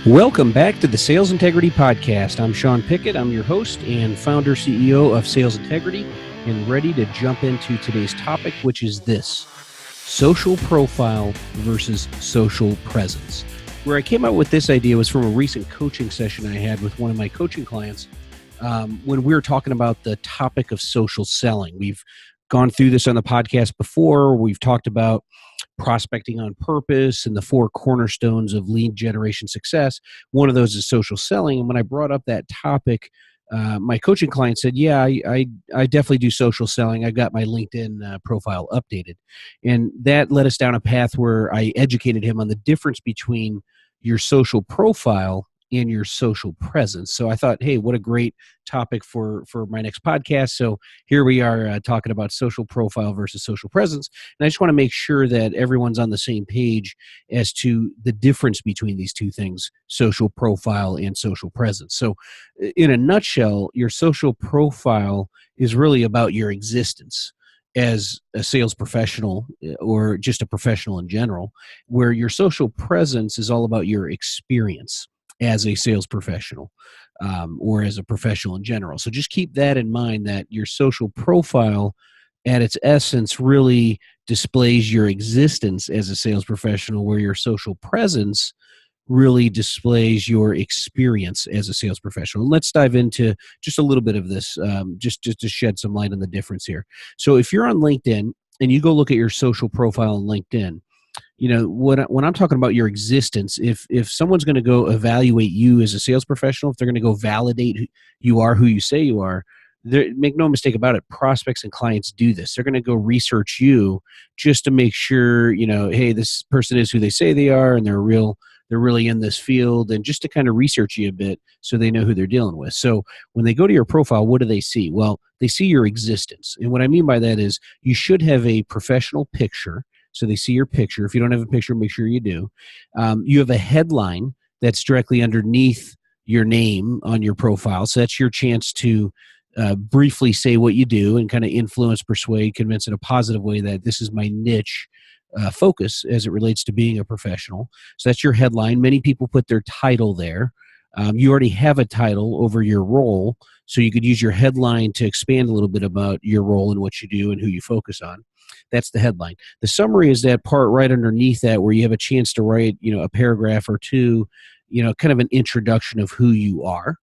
Welcome back to the Sales Integrity Podcast. I'm Sean Pickett. I'm your host and founder, CEO of Sales Integrity, and ready to jump into today's topic, which is this: social profile versus social presence. Where I came out with this idea was from a recent coaching session I had with one of my coaching clients when we were talking about the topic of social selling. We've gone through this on the podcast before. We've talked about prospecting on purpose and the four cornerstones of lead generation success. One of those is social selling. And when I brought up that topic, my coaching client said, yeah, I definitely do social selling. I got my LinkedIn profile updated. And that led us down a path where I educated him on the difference between your social profile and your social presence. So I thought, hey, what a great topic for my next podcast. So here we are talking about social profile versus social presence. And I just want to make sure that everyone's on the same page as to the difference between these two things, social profile and social presence. So in a nutshell, your social profile is really about your existence as a sales professional or just a professional in general, where your social presence is all about your experience as a sales professional or as a professional in general. So just keep that in mind, that your social profile at its essence really displays your existence as a sales professional, where your social presence really displays your experience as a sales professional. And let's dive into just a little bit of this, just to shed some light on the difference here. So if you're on LinkedIn and you go look at your social profile on LinkedIn, you know, when I'm talking about your existence, if someone's going to go evaluate you as a sales professional, if they're going to go validate you are who you say you are, make no mistake about it, prospects and clients do this. They're going to go research you just to make sure, you know, hey, this person is who they say they are, and they're really in this field, and just to kind of research you a bit so they know who they're dealing with. So when they go to your profile, what do they see? Well, they see your existence. And what I mean by that is you should have a professional picture. So they see your picture. If you don't have a picture, make sure you do. You have a headline that's directly underneath your name on your profile. So that's your chance to briefly say what you do and kind of influence, persuade, convince in a positive way that this is my niche focus as it relates to being a professional. So that's your headline. Many people put their title there. You already have a title over your role, so you could use your headline to expand a little bit about your role and what you do and who you focus on. That's the headline. The summary is that part right underneath that, where you have a chance to write, you know, a paragraph or two, you know, kind of an introduction of who you are.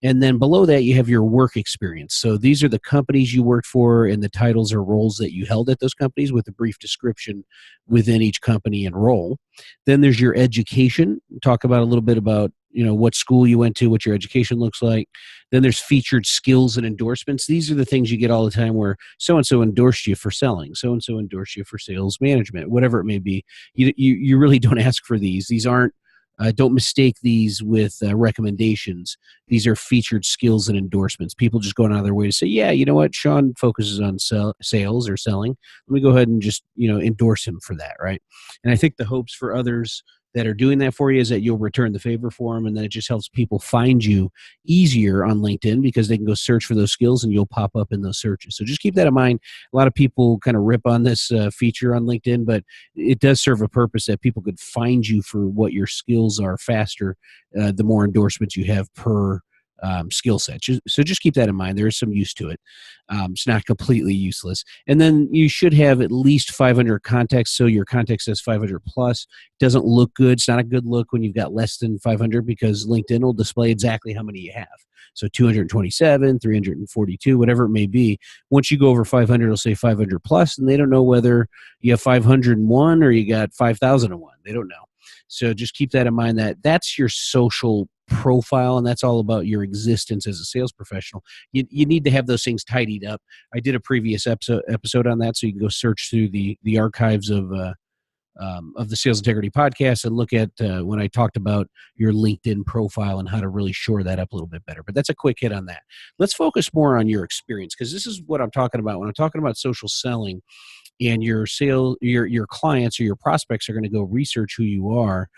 And then below that, you have your work experience. So these are the companies you worked for and the titles or roles that you held at those companies, with a brief description within each company and role. Then there's your education. Talk about a little bit about, you know, what school you went to, what your education looks like. Then there's featured skills and endorsements. These are the things you get all the time, where so-and-so endorsed you for selling, so-and-so endorsed you for sales management, whatever it may be. You really don't ask for these. These aren't, don't mistake these with recommendations. These are featured skills and endorsements. People just going out of their way to say, yeah, you know what, Sean focuses on sales or selling. Let me go ahead and just, you know, endorse him for that, right? And I think the hopes for others that are doing that for you is that you'll return the favor for them, and then it just helps people find you easier on LinkedIn, because they can go search for those skills and you'll pop up in those searches. So just keep that in mind. A lot of people kind of rip on this feature on LinkedIn, but it does serve a purpose, that people could find you for what your skills are faster, the more endorsements you have per skill set. So just keep that in mind. There is some use to it. It's not completely useless. And then you should have at least 500 contacts. So your contact says 500 plus. Doesn't look good. It's not a good look when you've got less than 500, because LinkedIn will display exactly how many you have. So 227, 342, whatever it may be. Once you go over 500, it'll say 500 plus, and they don't know whether you have 501 or you got 5,001. They don't know. So just keep that in mind, that that's your social profile, and that's all about your existence as a sales professional. You need to have those things tidied up. I did a previous episode on that, so you can go search through the archives of the Sales Integrity Podcast and look at when I talked about your LinkedIn profile and how to really shore that up a little bit better. But that's a quick hit on that. Let's focus more on your experience, because this is what I'm talking about when I'm talking about social selling. And your clients or your prospects are going to go research who you are.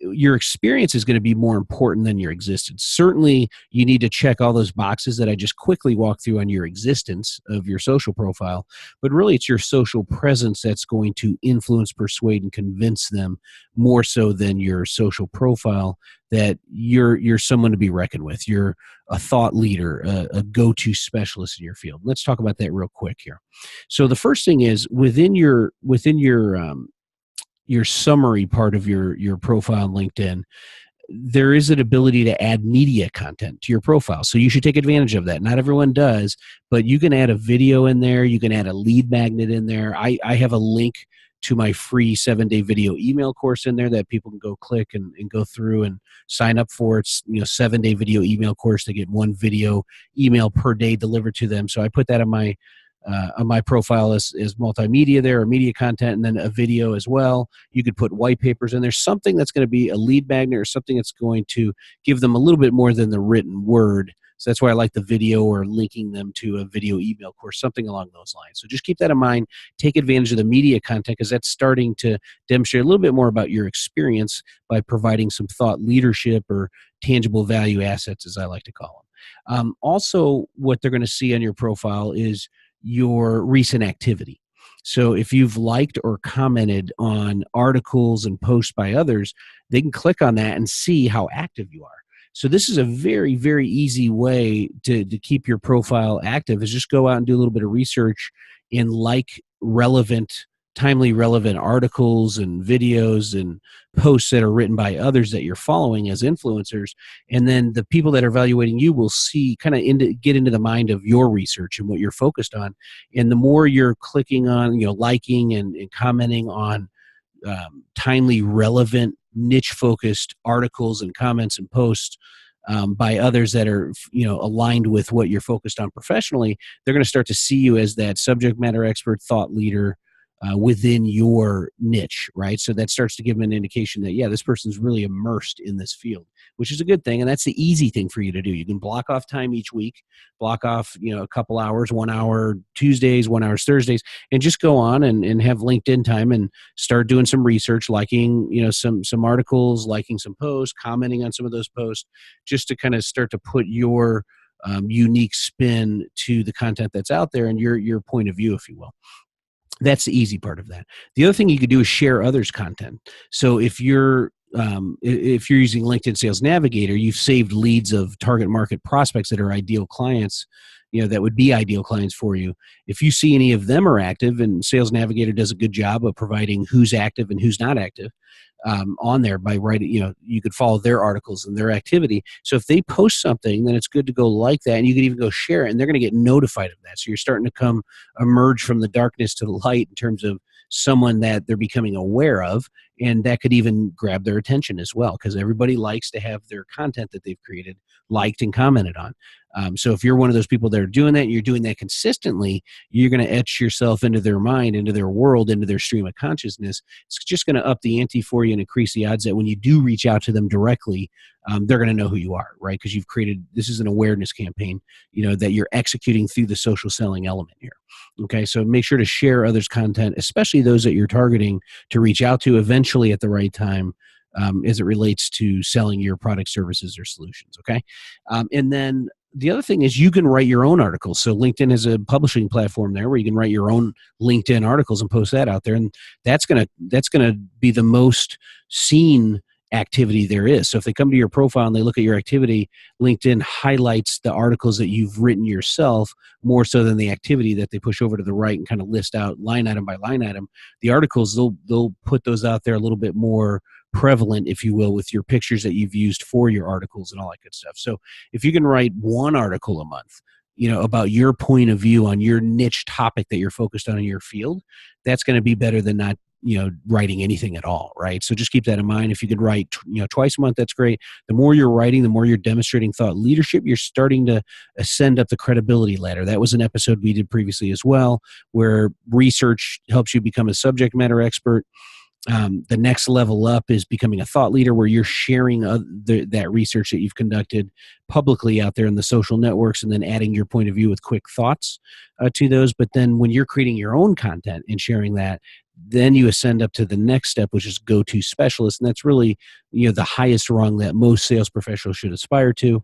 your experience is going to be more important than your existence. Certainly, you need to check all those boxes that I just quickly walked through on your existence of your social profile, but really it's your social presence that's going to influence, persuade, and convince them more so than your social profile that you're someone to be reckoned with. You're a thought leader, a go-to specialist in your field. Let's talk about that real quick here. So the first thing is within your summary part of your profile on LinkedIn, there is an ability to add media content to your profile. So you should take advantage of that. Not everyone does, but you can add a video in there. You can add a lead magnet in there. I have a link to my free 7-day video email course in there that people can go click and go through and sign up for. It's 7-day video email course. They get one video email per day delivered to them. So I put that on my profile as multimedia there, or media content, and then a video as well. You could put white papers in there, something that's going to be a lead magnet or something that's going to give them a little bit more than the written word. So that's why I like the video, or linking them to a video email course, something along those lines. So just keep that in mind. Take advantage of the media content, because that's starting to demonstrate a little bit more about your experience by providing some thought leadership or tangible value assets, as I like to call them. Also, what they're going to see on your profile is your recent activity. So if you've liked or commented on articles and posts by others, they can click on that and see how active you are. So this is a very, very easy way to keep your profile active, is just go out and do a little bit of research and like timely relevant articles and videos and posts that are written by others that you're following as influencers. And then the people that are evaluating you will see, kind of get into the mind of your research and what you're focused on. And the more you're clicking on, liking and commenting on timely relevant niche focused articles and comments and posts by others that are aligned with what you're focused on professionally, they're going to start to see you as that subject matter expert, thought leader within your niche, right? So that starts to give them an indication that, yeah, this person's really immersed in this field, which is a good thing. And that's the easy thing for you to do. You can block off time each week, block off, a couple hours, 1 hour Tuesdays, 1 hour Thursdays, and just go on and have LinkedIn time and start doing some research, liking, some articles, liking some posts, commenting on some of those posts, just to kind of start to put your unique spin to the content that's out there and your point of view, if you will. That's the easy part of that. The other thing you could do is share others' content. So if you're using LinkedIn Sales Navigator, you've saved leads of target market prospects that are ideal clients, that would be ideal clients for you. If you see any of them are active, and Sales Navigator does a good job of providing who's active and who's not active on there by writing, you could follow their articles and their activity. So if they post something, then it's good to go like that, and you could even go share it, and they're going to get notified of that. So you're starting to emerge from the darkness to the light in terms of someone that they're becoming aware of, and that could even grab their attention as well, because everybody likes to have their content that they've created liked and commented on. So if you're one of those people that are doing that, and you're doing that consistently, you're going to etch yourself into their mind, into their world, into their stream of consciousness. It's just going to up the ante for you and increase the odds that when you do reach out to them directly, they're going to know who you are, right? Because you've created, this is an awareness campaign, that you're executing through the social selling element here. Okay, so make sure to share others' content, especially those that you're targeting to reach out to eventually at the right time, as it relates to selling your product, services, or solutions. Okay, and then the other thing is you can write your own articles. So LinkedIn has a publishing platform there where you can write your own LinkedIn articles and post that out there, and that's gonna be the most seen activity there is. So if they come to your profile and they look at your activity, LinkedIn highlights the articles that you've written yourself more so than the activity that they push over to the right and kind of list out line item by line item. The articles, they'll put those out there a little bit more prevalent, if you will, with your pictures that you've used for your articles and all that good stuff. So if you can write one article a month, about your point of view on your niche topic that you're focused on in your field, that's going to be better than not writing anything at all, right? So just keep that in mind. If you could write twice a month, that's great. The more you're writing, the more you're demonstrating thought leadership, you're starting to ascend up the credibility ladder. That was an episode we did previously as well, where research helps you become a subject matter expert. The next level up is becoming a thought leader, where you're sharing that research that you've conducted publicly out there in the social networks, and then adding your point of view with quick thoughts to those. But then when you're creating your own content and sharing that, Then you ascend up to the next step, which is go-to specialist. And that's really, the highest rung that most sales professionals should aspire to.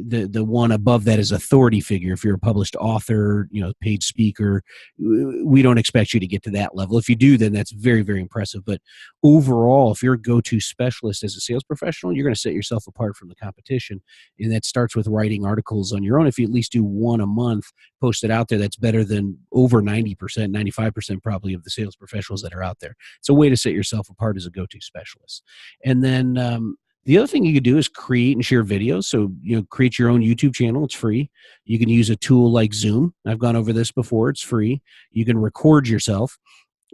The one above that is authority figure. If you're a published author, paid speaker, we don't expect you to get to that level. If you do, then that's very, very impressive. But overall, if you're a go-to specialist as a sales professional, you're going to set yourself apart from the competition. And that starts with writing articles on your own. If you at least do one a month, post it out there, that's better than over 90%, 95% probably of the sales professionals that are out there. It's a way to set yourself apart as a go-to specialist. And then the other thing you could do is create and share videos. So, create your own YouTube channel. It's free. You can use a tool like Zoom. I've gone over this before. It's free. You can record yourself,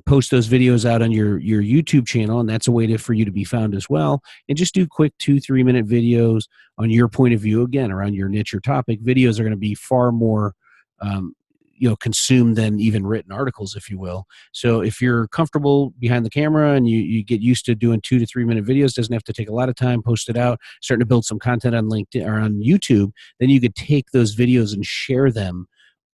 post those videos out on your YouTube channel, and that's a way for you to be found as well. And just do quick 2-3 minute videos on your point of view, again, around your niche or topic. Videos are going to be far more consumed than even written articles, if you will. So if you're comfortable behind the camera and you get used to doing 2 to 3 minute videos, doesn't have to take a lot of time, post it out, starting to build some content on LinkedIn or on YouTube, then you could take those videos and share them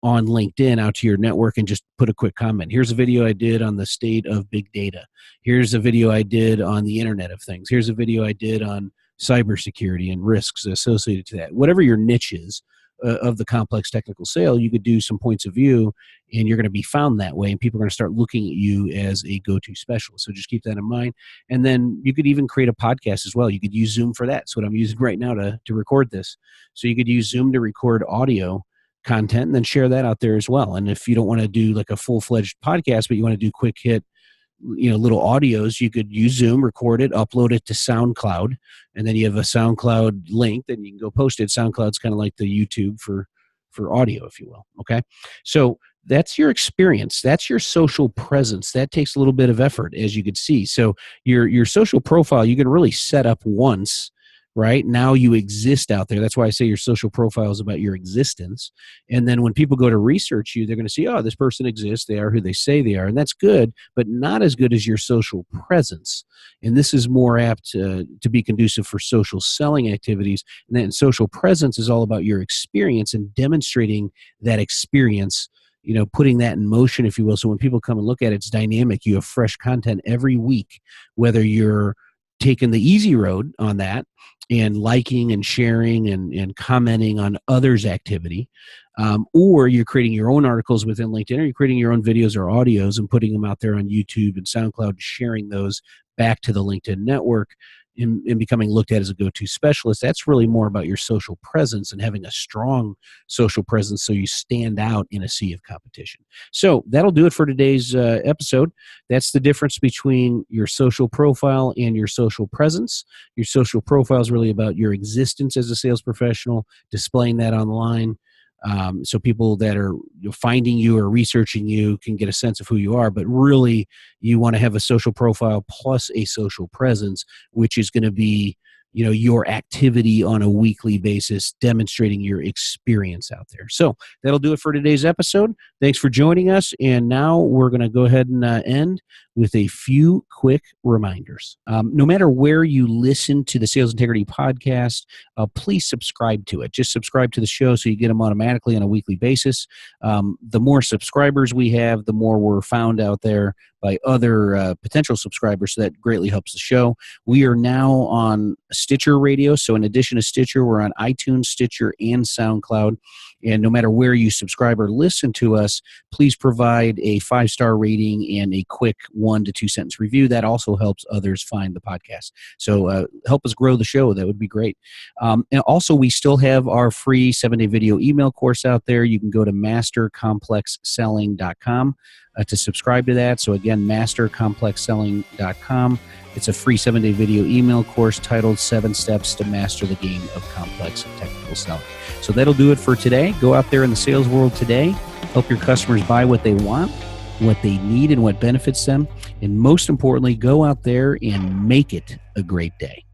on LinkedIn out to your network and just put a quick comment. Here's a video I did on the state of big data. Here's a video I did on the Internet of Things. Here's a video I did on cybersecurity and risks associated to that. Whatever your niche is, of the complex technical sale, you could do some points of view, and you're going to be found that way, and people are going to start looking at you as a go-to specialist. So just keep that in mind. And then you could even create a podcast as well. You could use Zoom for that. That's what I'm using right now to record this. So you could use Zoom to record audio content and then share that out there as well. And if you don't want to do like a full-fledged podcast, but you want to do quick hit little audios, you could use Zoom, record it, upload it to SoundCloud, and then you have a SoundCloud link that you can go post it. SoundCloud's kind of like the YouTube for audio, if you will. Okay. So that's your experience. That's your social presence. That takes a little bit of effort, as you could see. So your social profile, you can really set up once. Right now you exist out there. That's why I say your social profile is about your existence. And then when people go to research you, they're going to see, oh, this person exists. They are who they say they are. And that's good, but not as good as your social presence. And this is more apt to be conducive for social selling activities. And then social presence is all about your experience and demonstrating that experience, putting that in motion, if you will. So when people come and look at it, it's dynamic. You have fresh content every week, whether you're taking the easy road on that and liking and sharing and commenting on others' activity, or you're creating your own articles within LinkedIn, or you're creating your own videos or audios and putting them out there on YouTube and SoundCloud, sharing those back to the LinkedIn network and becoming looked at as a go-to specialist. That's really more about your social presence and having a strong social presence so you stand out in a sea of competition. So that'll do it for today's episode. That's the difference between your social profile and your social presence. Your social profile is really about your existence as a sales professional, displaying that online. So people that are finding you or researching you can get a sense of who you are, but really you want to have a social profile plus a social presence, which is going to be, your activity on a weekly basis, demonstrating your experience out there. So that'll do it for today's episode. Thanks for joining us. And now we're going to go ahead and end with a few quick reminders. No matter where you listen to the Sales Integrity Podcast, please subscribe to it. Just subscribe to the show so you get them automatically on a weekly basis. The more subscribers we have, the more we're found out there by other potential subscribers, so that greatly helps the show. We are now on Stitcher Radio, so in addition to Stitcher, we're on iTunes, Stitcher, and SoundCloud. And no matter where you subscribe or listen to us, please provide a 5-star rating and a quick 1 to 2 sentence review. That also helps others find the podcast. So help us grow the show. That would be great. And also, we still have our free 7-day video email course out there. You can go to mastercomplexselling.com to subscribe to that. So again, mastercomplexselling.com. It's a free 7-day video email course titled 7 Steps to Master the Game of Complex Technical Selling. So that'll do it for today. Go out there in the sales world today. Help your customers buy what they want, what they need, and what benefits them. And most importantly, go out there and make it a great day.